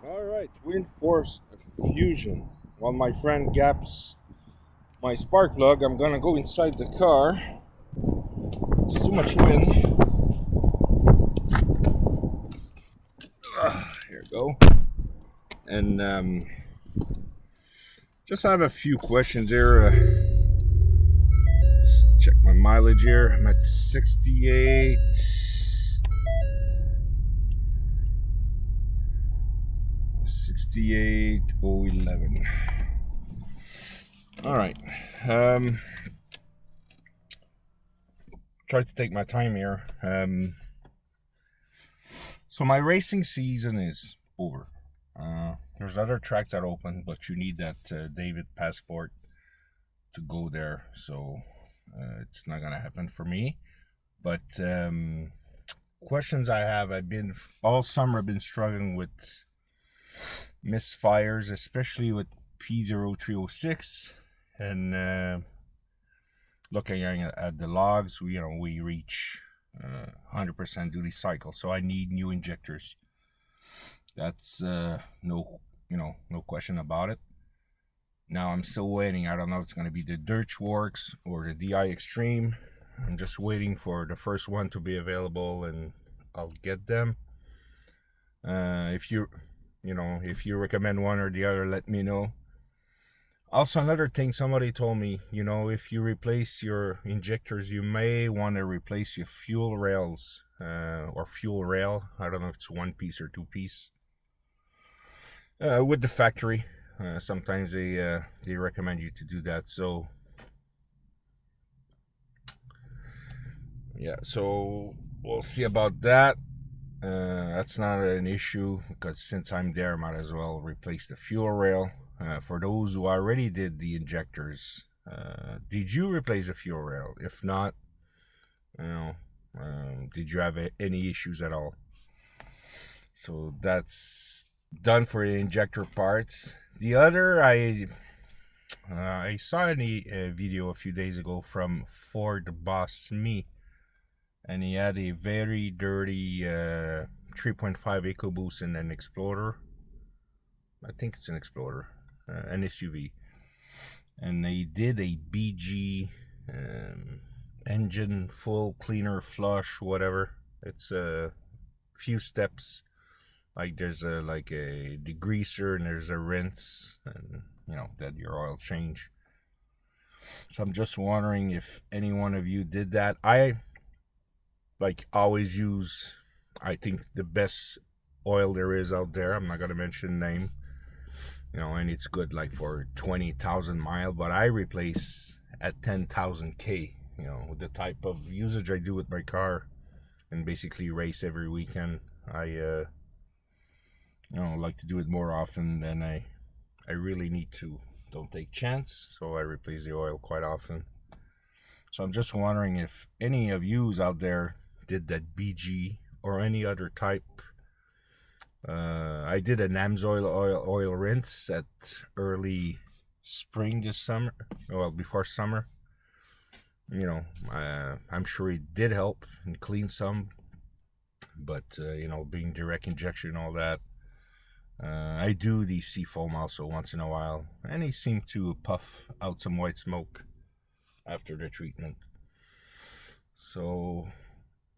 All right, wind force fusion. While my friend gaps my spark plug, I'm gonna go inside the car. It's too much wind. Here we go. And just have a few questions here. Check my mileage here. I'm at 68. 68,011. All right. Um, try to take my time here. So my racing season is over. There's other tracks that open, but you need that David passport to go there. So it's not gonna happen for me. But questions I have, I've been all summer. I've been struggling with misfires, especially with P0306, and looking at the logs, we reach 100% duty cycle, so I need new injectors. That's no question about it. Now I'm still waiting. I don't know if it's going to be the Dirch Works or the DI Extreme. I'm just waiting for the first one to be available, and I'll get them. If you recommend one or the other, let me know. Also, another thing, somebody told me, if you replace your injectors, you may want to replace your fuel rails or fuel rail. I don't know if it's one piece or two piece. With the factory, sometimes they recommend you to do that. So yeah, so we'll see about that. That's not an issue because since I'm there, I might as well replace the fuel rail. For those who already did the injectors, did you replace the fuel rail? If not, did you have any issues at all? So that's done for the injector parts. The other, I saw a video a few days ago from Ford Boss Me, and he had a very dirty 3.5 EcoBoost in an Explorer. I think it's an Explorer, an SUV, and they did a BG engine full cleaner flush, whatever. It's a few steps. Like there's a degreaser and there's a rinse, and that your oil change. So I'm just wondering if any one of you did that. I always use, I think, the best oil there is out there. I'm not gonna mention name, and it's good like for 20,000 mile, but I replace at 10,000 K. With the type of usage I do with my car, and basically race every weekend. I like to do it more often than I really need to. Don't take chance, so I replace the oil quite often. So I'm just wondering if any of yous out there did that BG or any other type. I did an oil rinse at early spring this summer. Well, before summer. I'm sure it did help and clean some, but being direct injection and all that. I do the seafoam also once in a while, and they seem to puff out some white smoke after the treatment. So,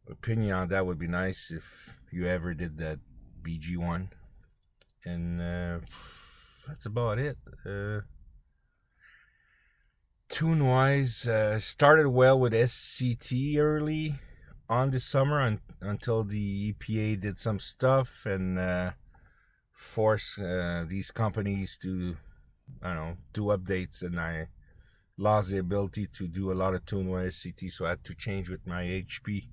opinion on that would be nice if you ever did that BG one. And that's about it. Tune wise, started well with SCT early on this summer until the EPA did some stuff and force these companies to, do updates, and I lost the ability to do a lot of tune with SCT, so I had to change with my HP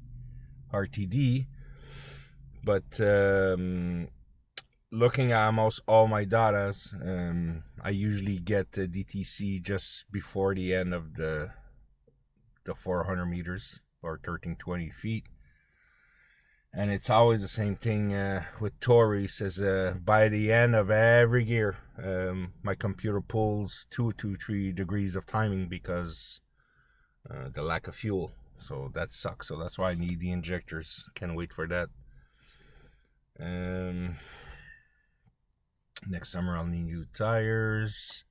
RTD. But looking at almost all my datas, I usually get the DTC just before the end of the 400 meters or 1320 feet. And it's always the same thing with Tori. Says by the end of every gear, my computer pulls 2 to 3 degrees of timing because the lack of fuel. So that sucks. So that's why I need the injectors. Can't wait for that. Next summer I'll need new tires.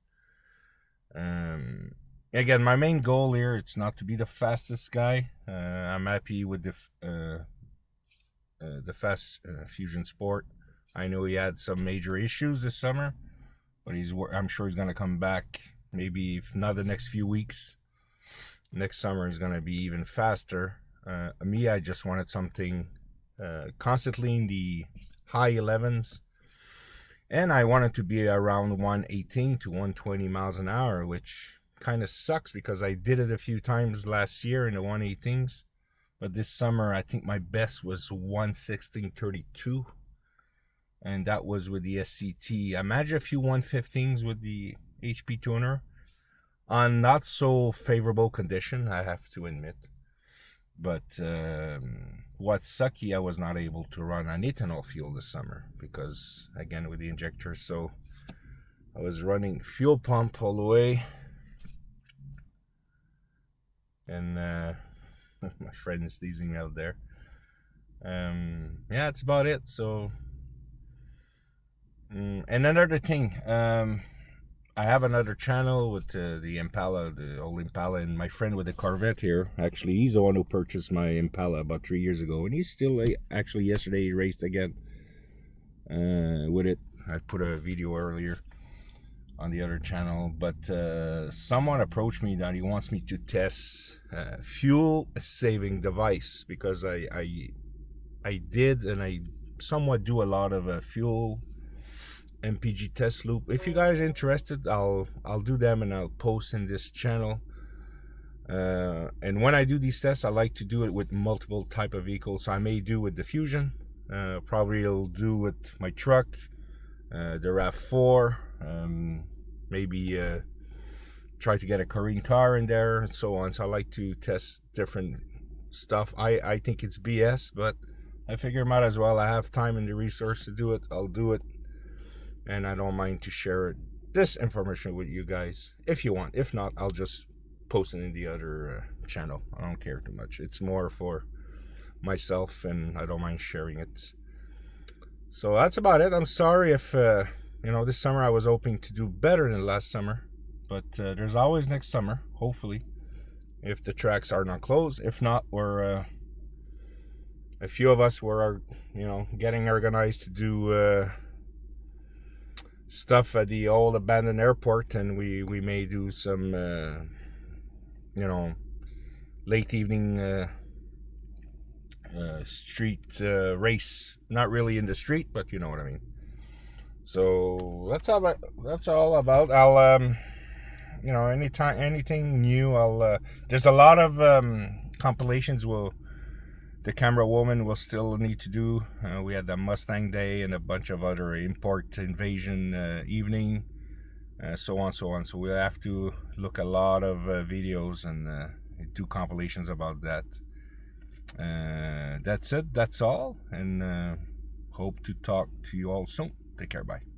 Again, my main goal here, it's not to be the fastest guy. I'm happy with the fast Fusion Sport. I know he had some major issues this summer, but I'm sure he's gonna come back. Maybe if not the next few weeks, next summer is gonna be even faster. Me, I just wanted something constantly in the high 11s, and I wanted to be around 118 to 120 miles an hour, which kind of sucks because I did it a few times last year in the 118s. But this summer, I think my best was 116.32. And that was with the SCT. Imagine a few 115s with the HP tuner on not so favorable condition, I have to admit. But what's sucky, I was not able to run on ethanol fuel this summer because, again, with the injectors. So I was running fuel pump all the way. And my friend is teasing me out there. Yeah, that's about it. So, and another thing, I have another channel with the Impala, the old Impala, and my friend with the Corvette here. Actually, he's the one who purchased my Impala about 3 years ago, and he's still actually yesterday he raced again with it. I put a video earlier on the other channel, but someone approached me that he wants me to test fuel saving device because I did and I somewhat do a lot of fuel MPG test loop. If you guys are interested, I'll do them and I'll post in this channel. And when I do these tests, I like to do it with multiple type of vehicles. So I may do with the Fusion, probably I'll do with my truck, the RAV4, maybe try to get a Korean car in there and so on. So I like to test different stuff. I think it's BS, but I figure might as well. I have time and the resource to do it. I'll do it. And I don't mind to share this information with you guys if you want. If not, I'll just post it in the other channel. I don't care too much. It's more for myself and I don't mind sharing it. So that's about it. I'm sorry if this summer I was hoping to do better than last summer, but there's always next summer, hopefully, if the tracks are not closed. If not, we're a few of us were getting organized to do stuff at the old abandoned airport, and we may do some late evening street race. Not really in the street, but you know what I mean. So that's all about. I'll anytime anything new, I'll there's a lot of compilations the camera woman will still need to do. We had the Mustang Day and a bunch of other import invasion evening, so on. So we'll have to look a lot of videos and do compilations about that. That's it. That's all. And hope to talk to you all soon. Take care. Bye.